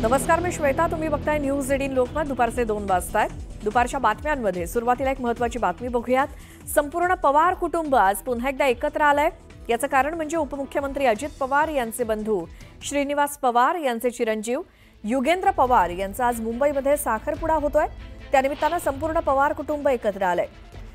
नमस्कार, मी श्वेता. तुम्ही बघताय न्यूज 18 लोकमत. दुपारचे 2 वाजतायत. दुपारच्या बातम्यांमध्ये सुरुवातीला एक महत्त्वाची बातमी बघूयात. संपूर्ण पवार कुटुंब आज पुन्हा एकदा एकत्र आलंय. याचं कारण म्हणजे उपमुख्यमंत्री अजित पवार यांचे बंधू श्रीनिवास पवार यांचे चिरंजीव युगेंद्र पवार यांचा आज मुंबईमध्ये साखरपुडा होतोय. त्यानिमित्तानं संपूर्ण पवार कुटुंब एकत्र आलंय.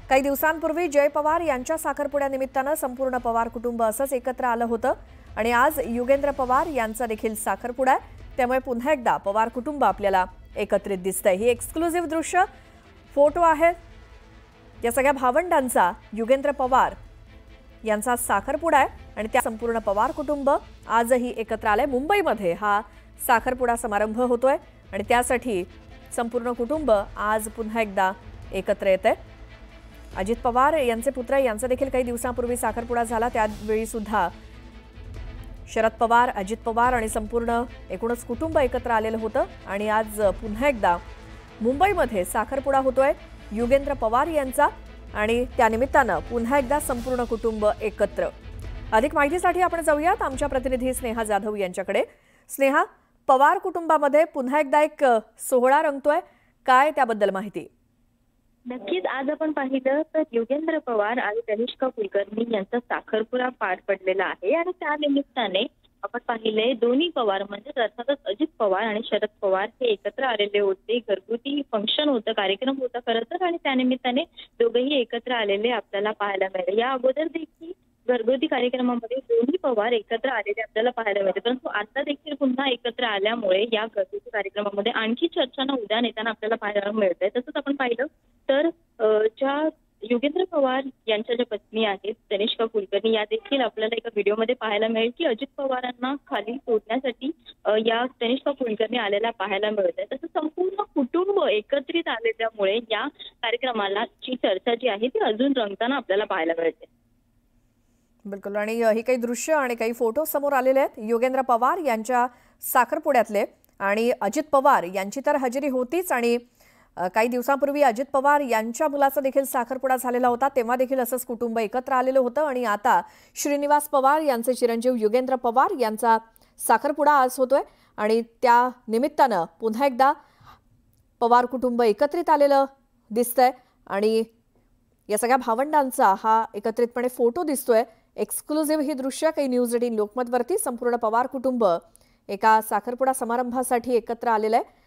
काही दिवसांपूर्वी जय पवार यांच्या साखरपुड्यानिमित्तानं संपूर्ण पवार कुटुंब असंच एकत्र आलं होतं आणि आज युगेंद्र पवार यांचा देखील साखरपुडा आहे. त्यामुळे पुन्हा एकदा पवार कुटुंब आपल्याला एकत्रित दिसतंय. ही एक्सक्लुझिव्ह दृश्य फोटो आहेत या सगळ्या भावंडांचा. युगेंद्र पवार यांचा साखरपुडा आहे आणि त्या संपूर्ण पवार कुटुंब आजही एकत्र आलंय. मुंबईमध्ये हा साखरपुडा समारंभ होतोय आणि त्यासाठी संपूर्ण कुटुंब आज पुन्हा एकदा एकत्र येतंय. अजित पवार यांचे पुत्र यांचा देखील काही दिवसांपूर्वी साखरपुडा झाला. त्यावेळी सुद्धा शरद पवार, अजित पवार आणि संपूर्ण एकूणच कुटुंब एकत्र आलेलं होतं आणि आज पुन्हा एकदा मुंबईमध्ये साखरपुडा होतोय युगेंद्र पवार यांचा आणि त्यानिमित्तानं पुन्हा एकदा संपूर्ण कुटुंब एकत्र. अधिक माहितीसाठी आपण जाऊयात आमच्या प्रतिनिधी स्नेहा जाधव यांच्याकडे. स्नेहा, पवार कुटुंबामध्ये पुन्हा एकदा एक सोहळा रंगतोय, काय त्याबद्दल माहिती? नक्कीच आज आपण पाहिलं तर युगेंद्र पवार आणि तनिष्का कुलकर्णी यांचा साखरपुडा पार पडलेला आहे आणि त्या निमित्ताने आपण पाहिले दोन्ही पवार म्हणजे अर्थातच अजित पवार आणि शरद पवार हे एकत्र आलेले होते. घरगुती फंक्शन होतं, कार्यक्रम होता खरं तर, आणि त्यानिमित्ताने दोघेही एकत्र आलेले आपल्याला पाहायला मिळाले. या अगोदर देखील घरगुती कार्यक्रमामध्ये दोन्ही पवार एकत्र आलेले आपल्याला पाहायला मिळते, परंतु आता देखील पुन्हा एकत्र आल्यामुळे या घरगुती कार्यक्रमामध्ये आणखी चर्चांना उधाण येताना आपल्याला पाहायला मिळतंय. तसंच आपण पाहिलं तर ज्या युगेंद्र पवार यांच्या ज्या पत्नी आहेत तनिष्का कुलकर्णी या देखील आपल्याला एका व्हिडिओमध्ये पाहायला मिळेल की अजित पवारांना खाली सोडण्यासाठी या तनिष्का कुलकर्णी आलेल्या पाहायला मिळत आहे. तसं संपूर्ण कुटुंब एकत्रित आलेल्यामुळे या कार्यक्रमाला ची चर्चा जी आहे ती अजून रंगताना आपल्याला पाहायला मिळते. बिलकुल. आणि ही काही दृश्य आणि काही फोटो समोर आलेले आहेत युगेंद्र पवार यांच्या साखरपुड्यातले. आणि अजित पवार यांची तर हजेरी होतीच आणि काही दिवसांपूर्वी अजित पवार यांच्या मुलाचा देखील साखरपुडा झालेला होता. तेव्हा देखील असंच कुटुंब एकत्र आलेलं होतं आणि आता श्रीनिवास पवार यांचे चिरंजीव युगेंद्र पवार यांचा साखरपुडा आज होतोय आणि त्या निमित्तानं पुन्हा एकदा पवार कुटुंब एकत्रित आलेलं दिसतंय आणि या सगळ्या भावंडांचा हा एकत्रितपणे फोटो दिसतोय. एक्सक्लुझिव्ह ही दृश्य काही न्यूज 18 लोकमतवरती. संपूर्ण पवार कुटुंब एका साखरपुडा समारंभासाठी एकत्र आलेलं आहे.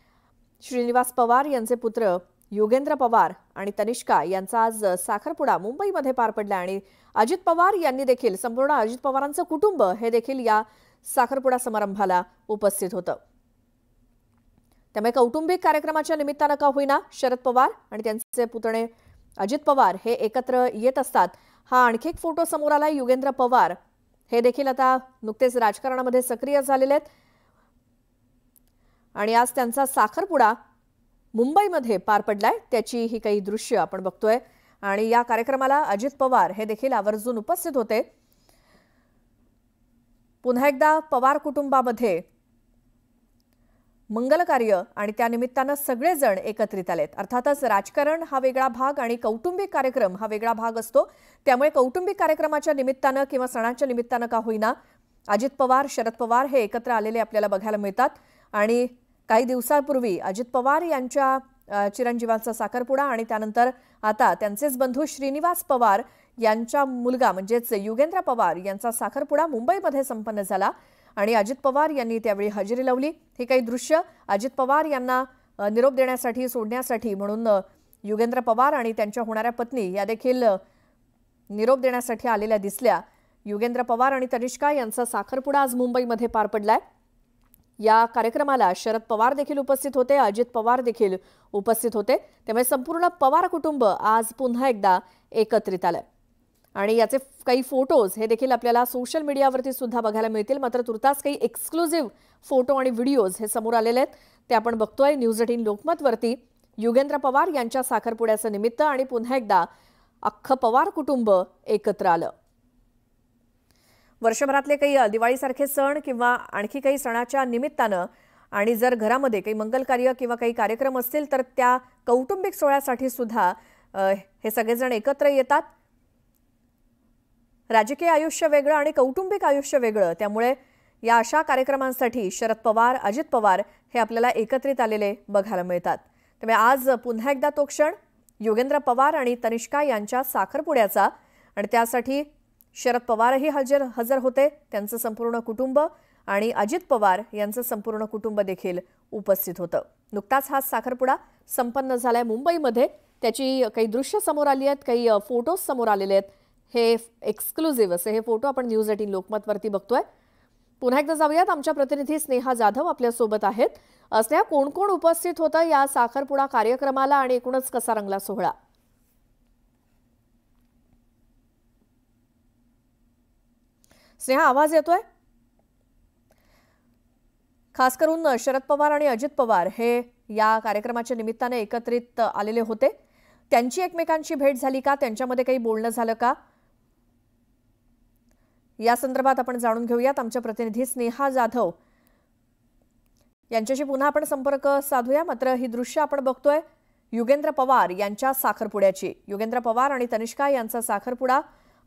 श्रीनिवास पवार यांचे पुत्र युगेंद्र पवार आणि तनिष्का यांचा आज साखरपुडा मुंबईमध्ये पार पडला आणि अजित पवार यांनी देखील संपूर्ण अजित पवारांचं कुटुंब हे देखील या साखरपुडा समारंभाला उपस्थित होतं. त्यामुळे कौटुंबिक कार्यक्रमाच्या निमित्तानं का होईना शरद पवार आणि त्यांचे पुतणे अजित पवार हे एकत्र येत असतात. हा आणखी एक फोटो समोर आला. युगेंद्र पवार हे देखील आता नुकतेच राजकारणामध्ये सक्रिय झालेले आहेत आणि आज त्यांचा साखरपुडा मुंबईमध्ये पार पडलाय. त्याची ही काही दृश्य आपण बघतोय आणि या कार्यक्रमाला अजित पवार हे देखील आवर्जून उपस्थित होते. पुन्हा एकदा पवार कुटुंबामध्ये मंगल कार्य आणि त्यानिमित्तानं सगळेजण एकत्रित आलेत. अर्थातच राजकारण हा वेगळा भाग आणि कौटुंबिक कार्यक्रम हा वेगळा भाग असतो. त्यामुळे कौटुंबिक कार्यक्रमाच्या निमित्तानं किंवा सणाच्या निमित्तानं का होईना अजित पवार, शरद पवार हे एकत्र आलेले आपल्याला बघायला मिळतात. आणि काही दिवसांपूर्वी अजित पवार यांच्या चिरंजीवांचा साखरपुडा आणि त्यानंतर आता त्यांचेच बंधू श्रीनिवास पवार यांचा मुलगा म्हणजेच युगेंद्र पवार यांचा साखरपुडा मुंबईमध्ये संपन्न झाला आणि अजित पवार यांनी त्यावेळी हजेरी लावली. हे काही दृश्य अजित पवार यांना निरोप देण्यासाठी, सोडण्यासाठी म्हणून युगेंद्र पवार आणि त्यांच्या होणाऱ्या पत्नी या देखील निरोप देण्यासाठी आलेल्या दिसल्या. युगेंद्र पवार आणि तनिष्का यांचा साखरपुडा आज मुंबईमध्ये पार पडलाय. या कार्यक्रमाला शरद पवार देखील उपस्थित होते, अजित पवार देखील उपस्थित होते. त्यामुळे संपूर्ण पवार कुटुंब आज पुन्हा एकदा एकत्रित आलंय आणि याचे काही फोटोज हे देखील आपल्याला सोशल मीडियावरती सुद्धा बघायला मिळतील. मात्र तुर्तास काही एक्सक्लुझिव्ह फोटो आणि व्हिडिओज हे समोर आलेले आहेत. ते आपण बघतोय न्यूज 18 लोकमतवरती. युगेंद्र पवार यांच्या साखरपुड्याचं निमित्त आणि पुन्हा एकदा अख्खं पवार कुटुंब एकत्र आलं. वर्षभरातले काही दिवाळीसारखे सण किंवा आणखी काही सणाच्या निमित्तानं आणि जर घरामध्ये काही मंगल कार्य किंवा काही कार्यक्रम असतील तर त्या कौटुंबिक सोहळ्यासाठी सुद्धा हे सगळेजण एकत्र येतात. राजकीय आयुष्य वेगळं आणि कौटुंबिक आयुष्य वेगळं, त्यामुळे या अशा कार्यक्रमांसाठी शरद पवार, अजित पवार हे आपल्याला एकत्रित आलेले बघायला मिळतात। त्यामुळे आज पुन्हा एकदा तो क्षण योगेंद्र पवार आणि तनिष्का यांच्या साखरपुड्याचा, आणि त्यासाठी शरद पवारही हजर होते, त्यांचं संपूर्ण कुटुंब, आणि अजित पवार यांचं संपूर्ण कुटुंब देखील उपस्थित होतं। नुकताच हा साखरपुडा संपन्न झालाय मुंबईमध्ये। त्याची काही दृश्य समोर आली आहेत, काही फोटोज समोर आलेले आहेत। हे एक्सक्लुझिव्ह असे हे फोटो आपण न्यूज 18 लोकमतवरती बघतोय। पुन्हा एकदा जाऊयात, आमच्या प्रतिनिधी स्नेहा जाधव आपल्या सोबत आहेत। स्नेहा, कोण कोण उपस्थित होतं या साखरपुडा कार्यक्रमाला आणि एकूणच कसा रंगला सोहळा? स्नेहा, आवाज येतोय? खास करून शरद पवार आणि अजित पवार हे या कार्यक्रमाच्या निमित्ताने एकत्रित आलेले होते। त्यांची एकमेकांची भेट झाली का? त्यांच्यामध्ये काही बोलणं झालं का? या संदर्भात आपण जाणून घेऊयात। आमच्या प्रतिनिधी स्नेहा जाधव यांच्याशी पुन्हा आपण संपर्क साधूया। मात्र ही दृश्य आपण बघतोय योगेंद्र पवार यांच्या साखरपुड्याची। योगेंद्र पवार आणि तनिष्का यांचा साखरपुडा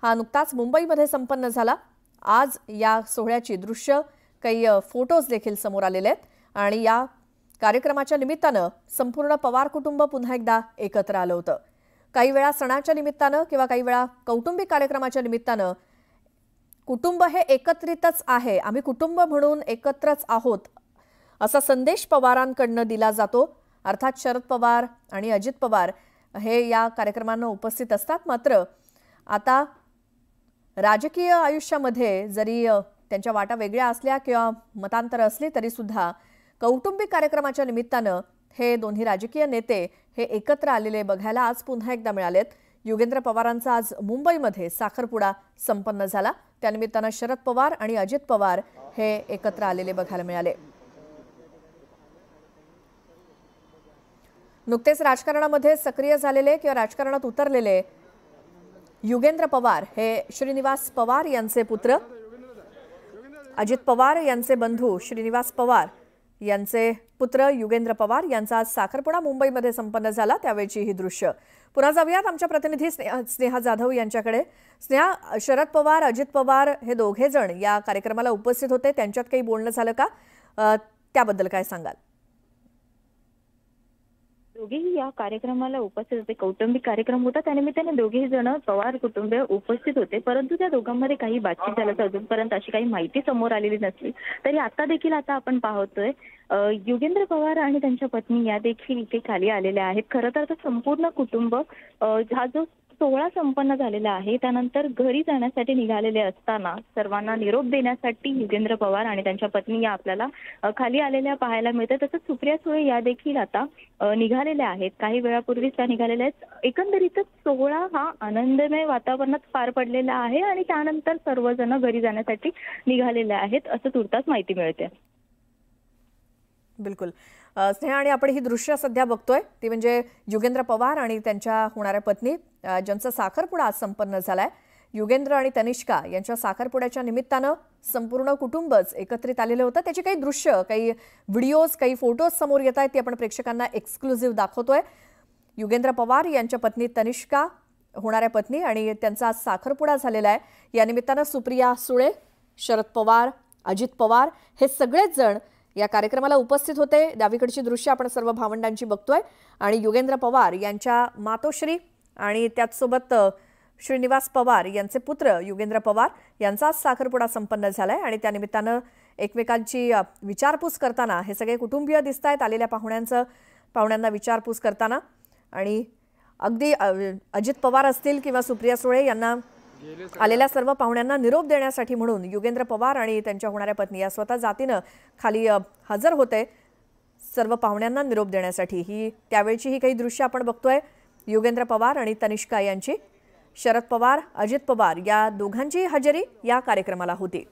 हा नुकताच मुंबईमध्ये संपन्न झाला। आज या सोहळ्याची दृश्य, काही फोटोज देखील समोर आलेले आहेत, आणि या कार्यक्रमाच्या निमित्तानं संपूर्ण पवार कुटुंब पुन्हा एकदा एकत्र आलं होतं। काही वेळा सणाच्या निमित्तानं किंवा काही वेळा कौटुंबिक कार्यक्रमाच्या निमित्तानं कुटुंब हे एकत्रितच आहे, आम्ही कुटुंब म्हणून एकत्रच आहोत असा संदेश पवारांकडनं दिला जातो। अर्थात शरद पवार आणि अजित पवार हे या कार्यक्रमांना उपस्थित असतात। मात्र आता राजकीय आयुष्यामध्ये जरी त्यांच्या वाटा वेगळ्या असल्या किंवा मतांतर असली तरी सुद्धा कौटुंबिक कार्यक्रमाच्या निमित्तानं हे दोन्ही राजकीय नेते हे एकत्र आलेले बघायला आज पुन्हा एकदा मिळालेत। योगेंद्र पवारांचा आज मुंबईमध्ये साखरपुडा संपन्न झाला। त्यानिमित्तानं शरद पवार आणि अजित पवार हे एकत्र आलेले बघायला मिळाले। नुकतेच राजकारणामध्ये सक्रिय झालेले किंवा राजकारणात उतरलेले योगेंद्र पवार हे श्रीनिवास पवार यांचे पुत्र, अजित पवार यांचे बंधू श्रीनिवास पवार यांचे पुत्र योगेंद्र पवार यांचा आज साखरपुडा मुंबईमध्ये संपन्न झाला। त्यावेळची ही दृश्य। पुन्हा जाऊयात आमच्या प्रतिनिधी स्नेहा जाधव यांच्याकडे। स्नेहा, शरद पवार, अजित पवार हे दोघे जण या कार्यक्रमाला उपस्थित होते, त्यांच्यात काही बोलणं झालं का? त्याबद्दल काय सांगाल? दोघेही या कार्यक्रमाला उपस्थित होते। कौटुंबिक कार्यक्रम होता, त्यानिमित्ताने दोघेही जण पवार कुटुंब उपस्थित होते, परंतु त्या दोघांमध्ये काही बातचीत झाल्याचं अजूनपर्यंत अशी काही माहिती समोर आलेली नसली तरी आता देखील आपण पाहतोय योगेंद्र पवार आणि त्यांच्या पत्नी या देखील इथे खाली आलेल्या आहेत। खरं तर संपूर्ण कुटुंब हा जो सोहळा संपन्न झालेला आहे त्यानंतर घरी जाण्यासाठी निघालेले असताना सर्वांना निरोप देण्यासाठी योगेंद्र पवार आणि त्यांच्या पत्नी या आपल्याला खाली आलेल्या पाहायला मिळतात। तसंच सुप्रिया सुळे या देखील आता निघालेल्या आहेत, काही वेळापूर्वीच त्या निघालेल्या आहेत। एकंदरीतच सोहळा हा आनंदमय वातावरणात पार पडलेला आहे आणि त्यानंतर सर्वजण घरी जाण्यासाठी निघालेले आहेत असं तुर्तास माहिती मिळते। बिलकुल स्नेहा, आणि आपण ही दृश्य सध्या बघतोय ती म्हणजे योगेंद्र पवार आणि त्यांच्या होणाऱ्या पत्नी ज्यांचा साखरपुडा आज संपन्न झालाय। योगेंद्र आणि तनिष्का यांच्या साखरपुड्याच्या निमित्तानं संपूर्ण कुटुंबच एकत्रित आलेलं होतं। त्याची काही दृश्य, काही व्हिडिओज, काही फोटोज समोर येत आहेत, ती आपण प्रेक्षकांना एक्सक्लुझिव्ह दाखवतोय। योगेंद्र पवार यांच्या पत्नी तनिष्का, होणाऱ्या पत्नी, आणि त्यांचा आज साखरपुडा झालेला आहे। या निमित्तानं सुप्रिया सुळे, शरद पवार, अजित पवार हे सगळेच जण या कार्यक्रमाला उपस्थित होते। डावीकडची दृश्य आपण सर्व भावंडांची बघतोय, आणि योगेंद्र पवार यांच्या मातोश्री आणि त्याचसोबत श्रीनिवास पवार यांचे पुत्र योगेंद्र पवार यांचा साखरपुडा संपन्न झालाय, आणि त्यानिमित्तानं एकमेकांची विचारपूस करताना हे सगळे कुटुंबीय दिसतायत आलेल्या पाहुण्यांना विचारपूस करताना। आणि अगदी अजित पवार असतील किंवा सुप्रिया सुळे यांना आलेल्या सर्व पाहुण्यांना निरोप देण्यासाठी म्हणून योगेंद्र पवार आणि त्यांच्या होणाऱ्या पत्नी या स्वतः जातीनं खाली हजर होते सर्व पाहुण्यांना निरोप देण्यासाठी। ही त्यावेळची ही काही दृश्य आपण बघतोय योगेंद्र पवार आणि तनिष्का यांची। शरद पवार, अजित पवार या दोघांची हजेरी या कार्यक्रमाला होती।